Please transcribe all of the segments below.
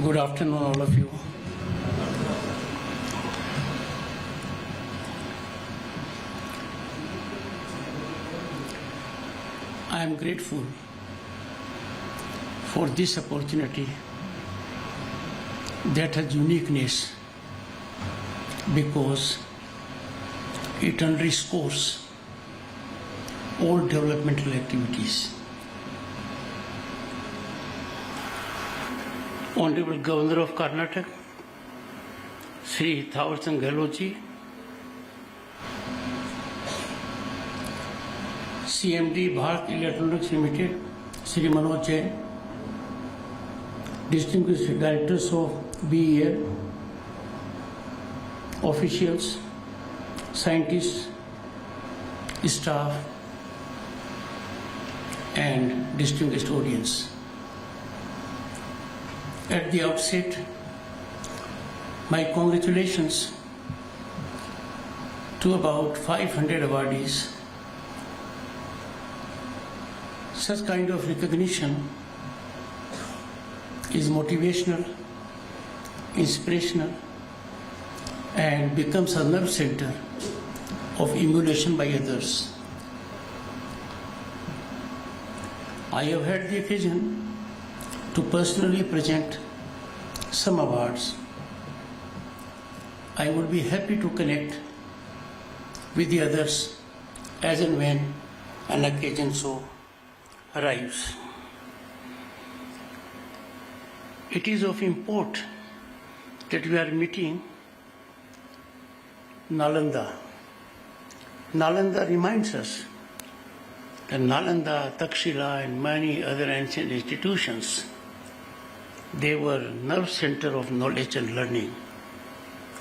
Good afternoon, all of you. I am grateful for this opportunity that has uniqueness because it underscores all developmental activities. Honorable Governor of Karnataka, Sri Thawarchand Gehlot ji, CMD Bharat Electronics Limited, Sri Manoj Jain, distinguished directors of BEL, officials, scientists, staff, and distinguished audience. At the outset, my congratulations to about 500 awardees. Such kind of recognition is motivational, inspirational, and becomes a nerve center of emulation by others. I have had the occasion to personally present some awards. I would be happy to connect with the others as and when an occasion so arrives. It is of import that we are meeting Nalanda. Nalanda reminds us that Nalanda, Takshila, and many other ancient institutions, they were nerve center of knowledge and learning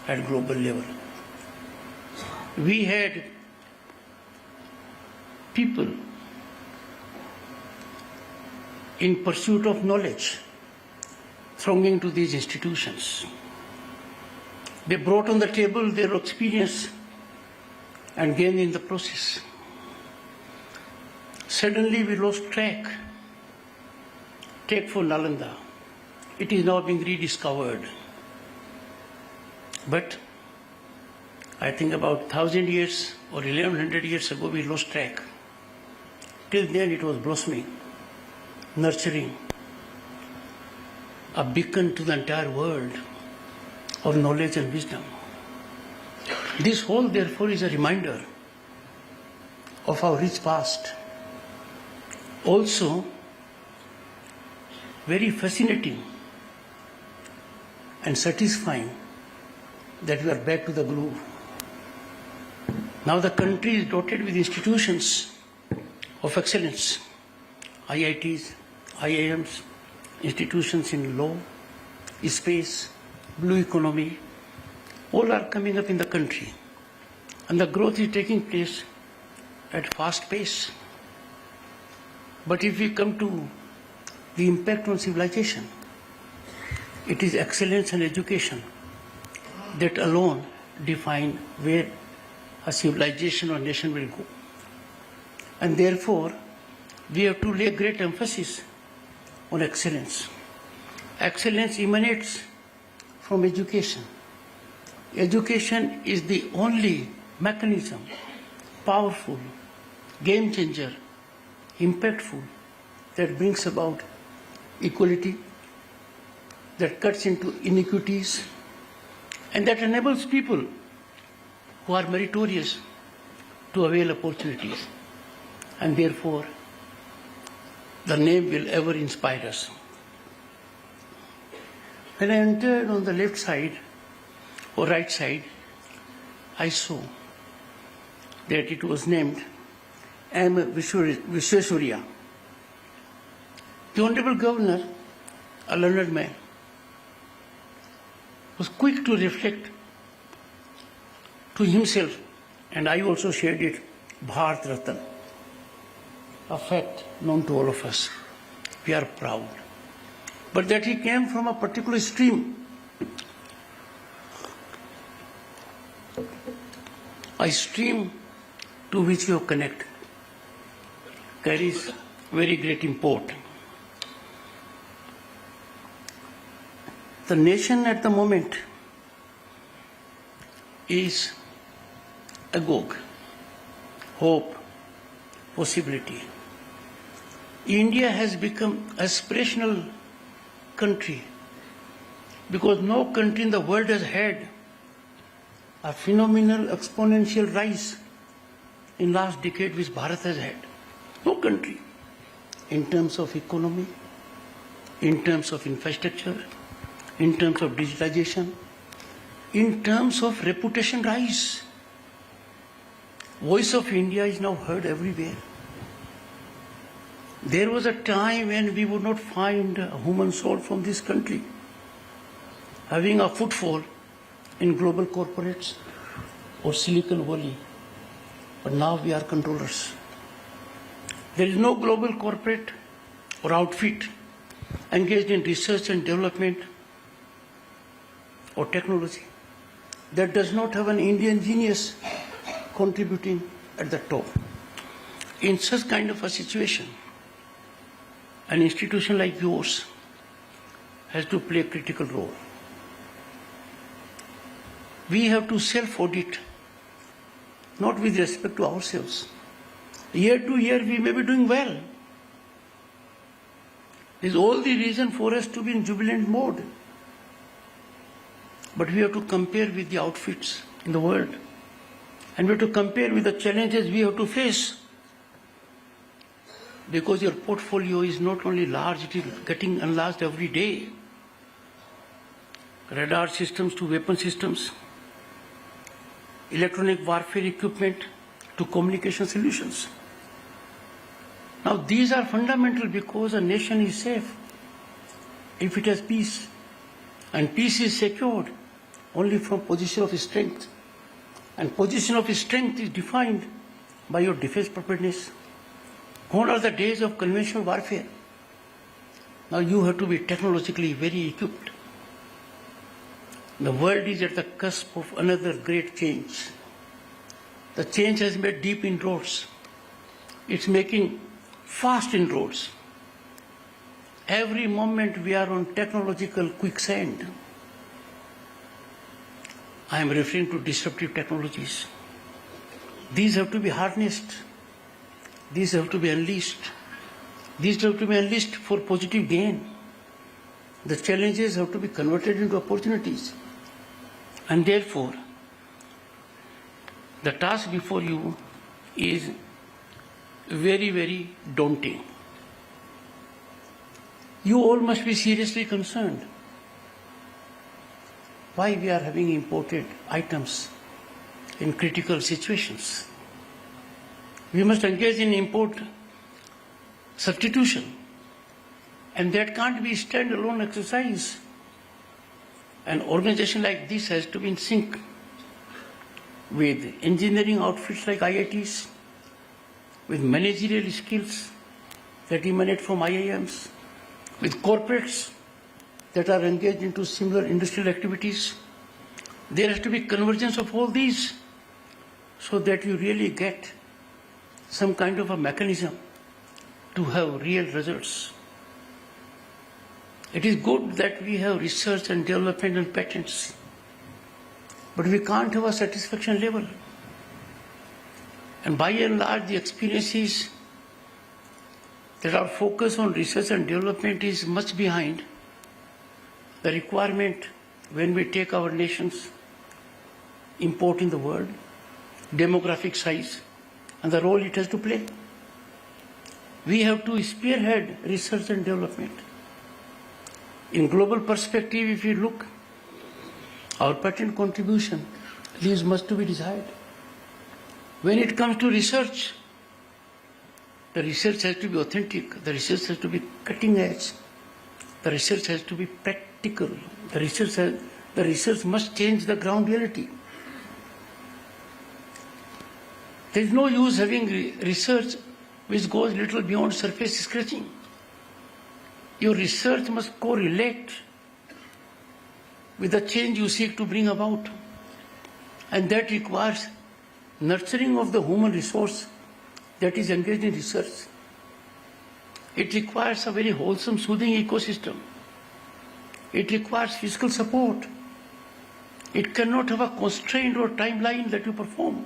at global level. We had people in pursuit of knowledge thronging to these institutions. They brought on the table their experience and gained in the process. Suddenly we lost track. Take for Nalanda. It is now being rediscovered. But I think about 1,000 years or 1,100 years ago we lost track. Till then it was blossoming, nurturing, a beacon to the entire world of knowledge and wisdom. This whole, therefore, is a reminder of our rich past. Also, very fascinating and satisfying that we are back to the groove. Now the country is dotted with institutions of excellence, IITs, IIMs, institutions in law, space, blue economy, all are coming up in the country. And the growth is taking place at fast pace. But if we come to the impact on civilization, it is excellence and education that alone define where a civilization or nation will go. And therefore, we have to lay great emphasis on excellence. Excellence emanates from education. Education is the only mechanism, powerful, game changer, impactful, that brings about equality, that cuts into inequities, and that enables people who are meritorious to avail opportunities. And therefore, the name will ever inspire us. When I entered on the left side or right side, I saw that it was named M. Vishwesvarya. The Honorable Governor, a learned man, was quick to reflect to himself, and I also shared it, Bharat Ratna, a fact known to all of us. We are proud. But that he came from a particular stream, a stream to which you connect, carries very great import. The nation at the moment is agog, hope, possibility. India has become aspirational country because no country in the world has had a phenomenal exponential rise in last decade which Bharat has had. No country. In terms of economy, in terms of infrastructure, in terms of digitalization, in terms of reputation rise. Voice of India is now heard everywhere. There was a time when we would not find a human soul from this country having a footfall in global corporates or Silicon Valley. But now we are controllers. There is no global corporate or outfit engaged in research and development or technology that does not have an Indian genius contributing at the top. In such kind of a situation, an institution like yours has to play a critical role. We have to self-audit, not with respect to ourselves. Year to year we may be doing well. There is all the reason for us to be in jubilant mode. But we have to compare with the outfits in the world. And we have to compare with the challenges we have to face. Because your portfolio is not only large, it is getting enlarged every day. Radar systems to weapon systems, electronic warfare equipment to communication solutions. Now these are fundamental because a nation is safe if it has peace. And peace is secured only from position of strength. And position of strength is defined by your defense preparedness. Gone are the days of conventional warfare. Now you have to be technologically very equipped. The world is at the cusp of another great change. The change has made deep inroads. It's making fast inroads. Every moment we are on technological quicksand. I am referring to disruptive technologies. These have to be harnessed. These have to be unleashed. These have to be unleashed for positive gain. The challenges have to be converted into opportunities. And therefore, the task before you is very, very daunting. You all must be seriously concerned why we are having imported items in critical situations. We must engage in import substitution, and that can't be a standalone exercise. An organization like this has to be in sync with engineering outfits like IITs, with managerial skills that emanate from IIMs, with corporates that are engaged into similar industrial activities. There has to be convergence of all these so that you really get some kind of a mechanism to have real results. It is good that we have research and development and patents, but we can't have a satisfaction level. And by and large, the experience is that our focus on research and development is much behind the requirement when we take our nation's import in the world, demographic size, and the role it has to play. We have to spearhead research and development. In global perspective, if you look, our patent contribution leaves much to be desired. When it comes to research, the research has to be authentic, the research has to be cutting edge, the research has to be practical, the research must change the ground reality. There is no use having research which goes little beyond surface scratching. Your research must correlate with the change you seek to bring about. And that requires nurturing of the human resource that is engaged in research. It requires a very wholesome, soothing ecosystem It requires fiscal support. It cannot have a constraint or timeline that you perform.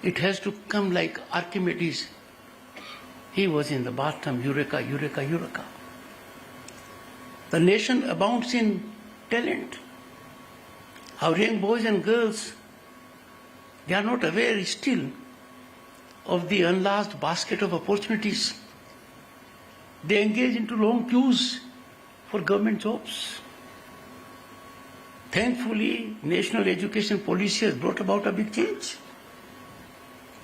It has to come like Archimedes. He was in the bathtub, eureka, eureka, eureka. The nation abounds in talent. Our young boys and girls, they are not aware still of the enlarged basket of opportunities. They engage into long queues for government jobs. Thankfully, national education policy has brought about a big change.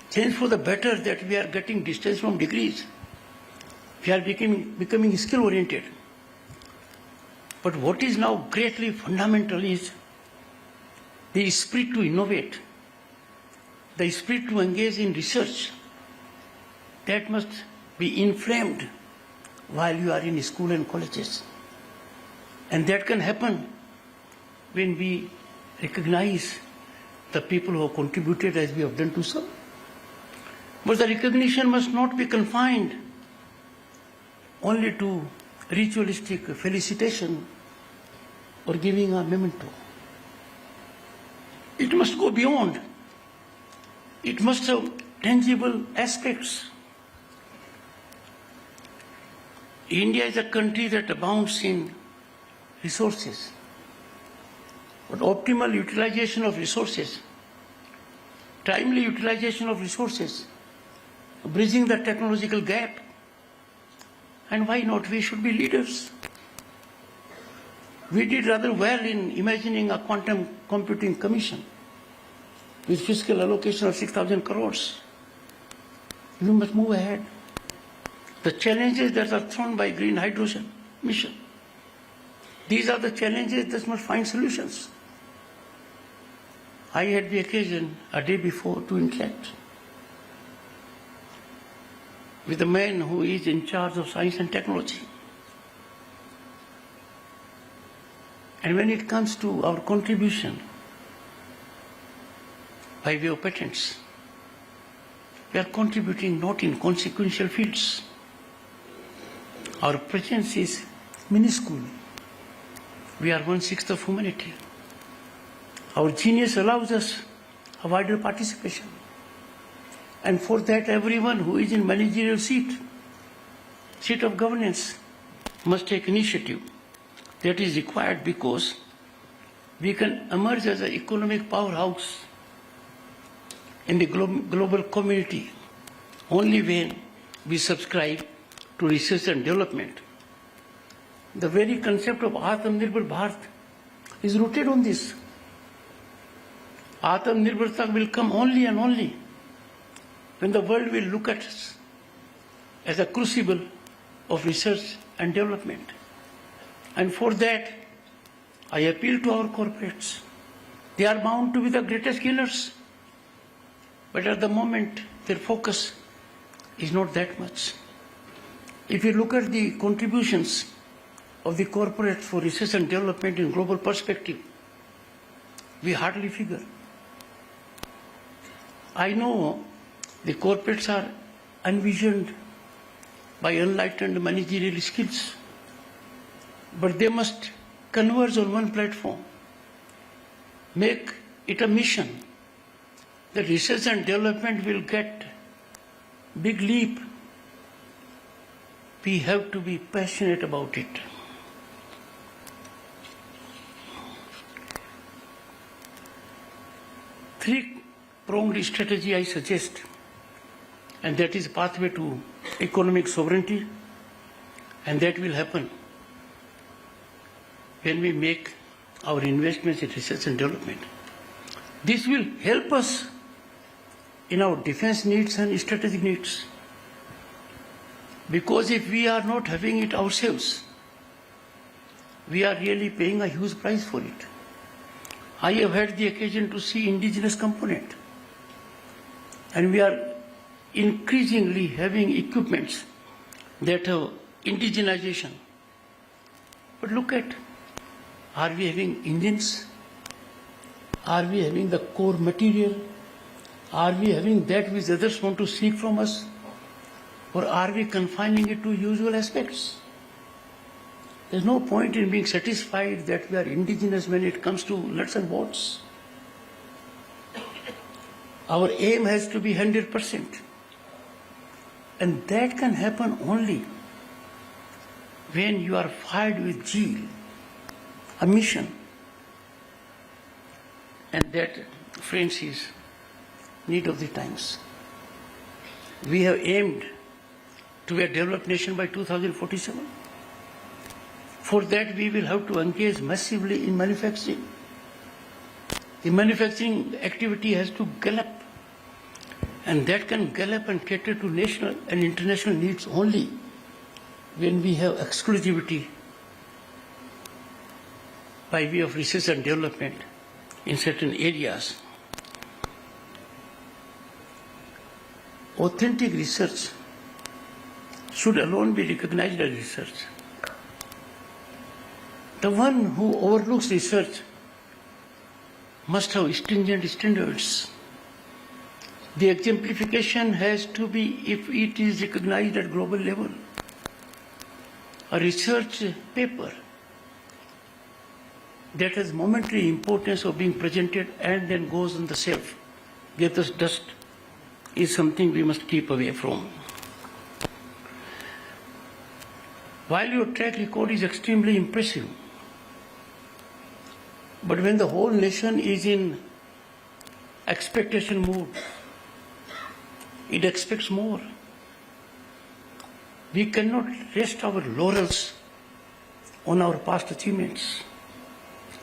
Change for the better, that we are getting distance from degrees. We are becoming skill-oriented. But what is now greatly fundamental is the spirit to innovate, the spirit to engage in research. That must be inflamed while you are in school and colleges. And that can happen when we recognize the people who have contributed as we have done to some. But the recognition must not be confined only to ritualistic felicitation or giving a memento. It must go beyond. It must have tangible aspects. India is a country that abounds in resources. But optimal utilization of resources, timely utilization of resources, bridging the technological gap, and why not? We should be leaders. We did rather well in imagining a quantum computing commission with fiscal allocation of 6,000 crores. We must move ahead. The challenges that are thrown by green hydrogen mission, these are the challenges that must find solutions. I had the occasion a day before to interact with the man who is in charge of science and technology. And when it comes to our contribution by way of patents, we are contributing not in consequential fields. Our presence is minuscule. We are 1/6 of humanity. Our genius allows us a wider participation. And for that, everyone who is in managerial seat of governance, must take initiative. That is required because we can emerge as an economic powerhouse in the global community only when we subscribe to research and development. The very concept of Atmanirbhar Bharat is rooted on this. Atmanirbharta will come only and only when the world will look at us as a crucible of research and development. And for that, I appeal to our corporates. They are bound to be the greatest killers. But at the moment, their focus is not that much. If you look at the contributions of the corporates for research and development in global perspective, we hardly figure. I know the corporates are envisioned by enlightened managerial skills, but they must converge on one platform, make it a mission that research and development will get big leap. We have to be passionate about it. Three-pronged strategy I suggest, and that is pathway to economic sovereignty, and that will happen when we make our investments in research and development. This will help us in our defense needs and strategic needs. Because if we are not having it ourselves, we are really paying a huge price for it. I have had the occasion to see indigenous component, and we are increasingly having equipments that have indigenization. But look at, are we having engines? Are we having the core material? Are we having that which others want to seek from us? Or are we confining it to usual aspects? There's no point in being satisfied that we are indigenous when it comes to nuts and bolts. Our aim has to be 100%. And that can happen only when you are fired with zeal, a mission. And that, friends, is need of the times. We have aimed to be a developed nation by 2047. For that, we will have to engage massively in manufacturing. The manufacturing activity has to gallop, and that can gallop and cater to national and international needs only when we have exclusivity by way of research and development in certain areas. Authentic research should alone be recognized as research. The one who overlooks research must have stringent standards. The exemplification has to be if it is recognized at global level. A research paper that has momentary importance of being presented and then goes on the shelf, gathers dust, is something we must keep away from. While your track record is extremely impressive, but when the whole nation is in expectation mood, it expects more. We cannot rest our laurels on our past achievements.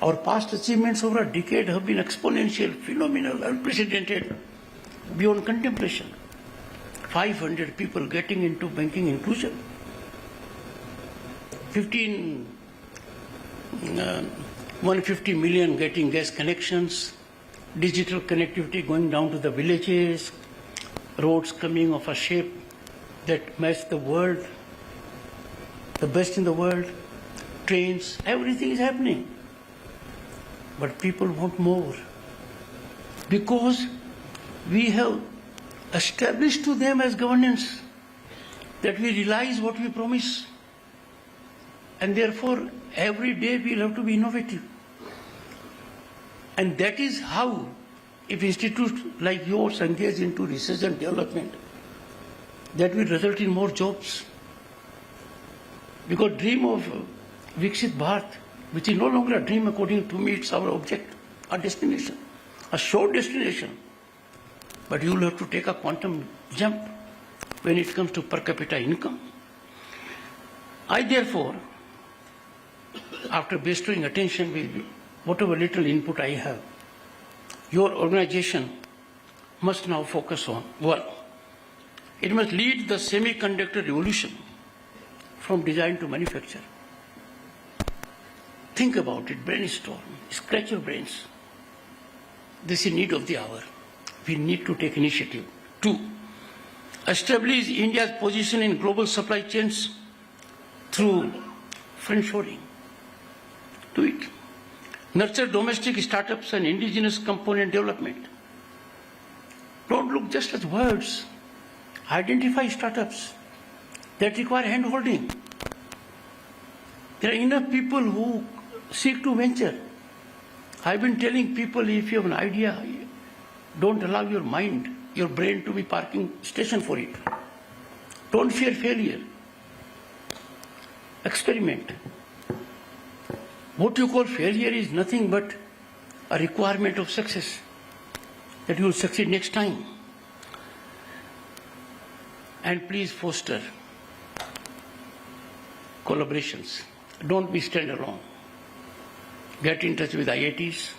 Our past achievements over a decade have been exponential, phenomenal, unprecedented, beyond contemplation. 500 people getting into banking inclusion. 150 million getting gas connections, digital connectivity going down to the villages, roads coming of a shape that match the world, the best in the world, trains, everything is happening. But people want more because we have established to them as governance that we realize what we promise. And therefore, every day we'll have to be innovative. And that is how, if institutes like yours engage into research and development, that will result in more jobs. Because dream of Viksit Bharat, which is no longer a dream according to me, it's our object, our destination, a short destination. But you will have to take a quantum jump when it comes to per capita income. I therefore, after bestowing attention with whatever little input I have, your organization must now focus on, one, it must lead the semiconductor revolution from design to manufacture. Think about it, brainstorm, scratch your brains. This is need of the hour. We need to take initiative. Two, establish India's position in global supply chains through friendshoring. Do it. Nurture domestic startups and indigenous component development. Don't look just at words. Identify startups that require hand-holding. There are enough people who seek to venture. I've been telling people, if you have an idea, don't allow your mind, your brain to be parking station for it. Don't fear failure. Experiment. What you call failure is nothing but a requirement of success, that you will succeed next time. And please foster collaborations. Don't be standalone. Get in touch with IITs,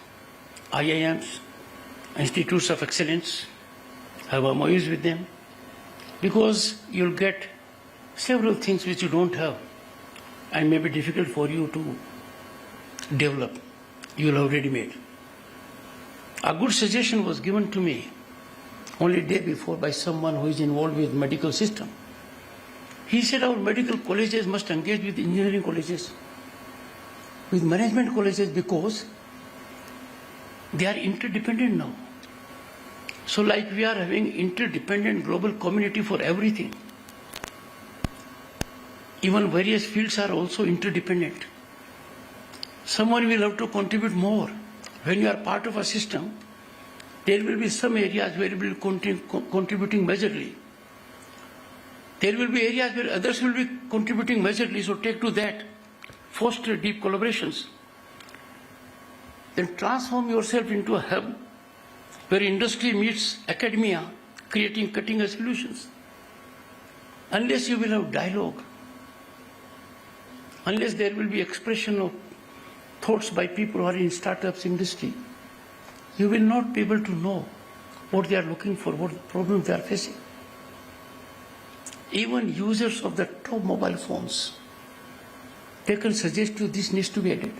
IIMs, institutes of excellence, have MOUs with them, because you'll get several things which you don't have and may be difficult for you to develop. You'll have ready-made. A good suggestion was given to me only day before by someone who is involved with medical system. He said our medical colleges must engage with engineering colleges, with management colleges, because they are interdependent now. So like we are having interdependent global community for everything. Even various fields are also interdependent. Someone will have to contribute more. When you are part of a system, there will be some areas where you will be contributing majorly. There will be areas where others will be contributing majorly, so take to that. Foster deep collaborations. Then transform yourself into a hub where industry meets academia, creating cutting-edge solutions. Unless you will have dialogue, unless there will be expression of thoughts by people who are in startups industry, you will not be able to know what they are looking for, what problems they are facing. Even users of the top mobile phones, they can suggest you this needs to be added.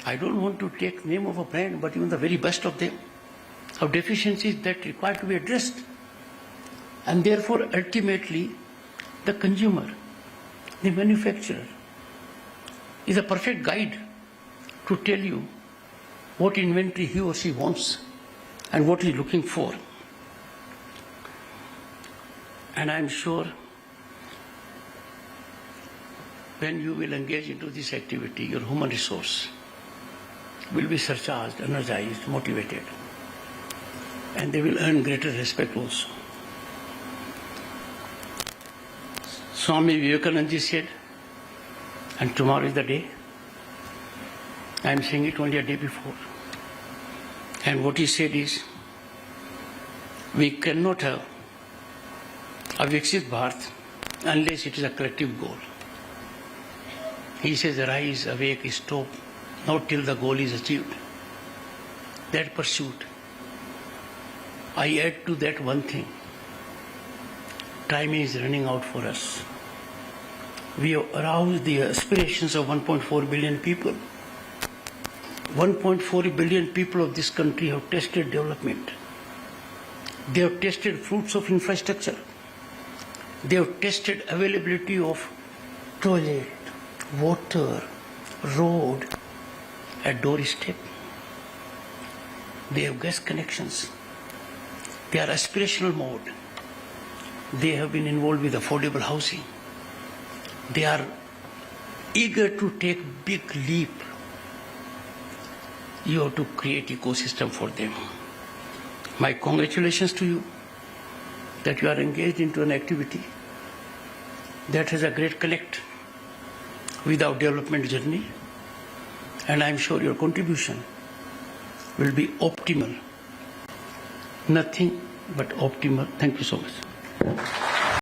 I don't want to take name of a brand, but even the very best of them have deficiencies that require to be addressed. And therefore, ultimately, the consumer, the manufacturer, is a perfect guide to tell you what inventory he or she wants and what he is looking for. And I am sure when you will engage into this activity, your human resource will be surcharged, energized, motivated, and they will earn greater respect also. Swami Vivekananda said, and tomorrow is the day. I am saying it only a day before. And what he said is, we cannot have a Viksit Bharat unless it is a collective goal. He says, rise, awake, stop, not till the goal is achieved. That pursuit. I add to that one thing. Time is running out for us. We have aroused the aspirations of 1.4 billion people. 1.4 billion people of this country have tasted development. They have tasted fruits of infrastructure. They have tasted availability of toilet, water, road at doorstep. They have gas connections. They are aspirational mode. They have been involved with affordable housing. They are eager to take big leap. You have to create ecosystem for them. My congratulations to you that you are engaged into an activity that has a great connect with our development journey, and I am sure your contribution will be optimal. Nothing but optimal. Thank you so much.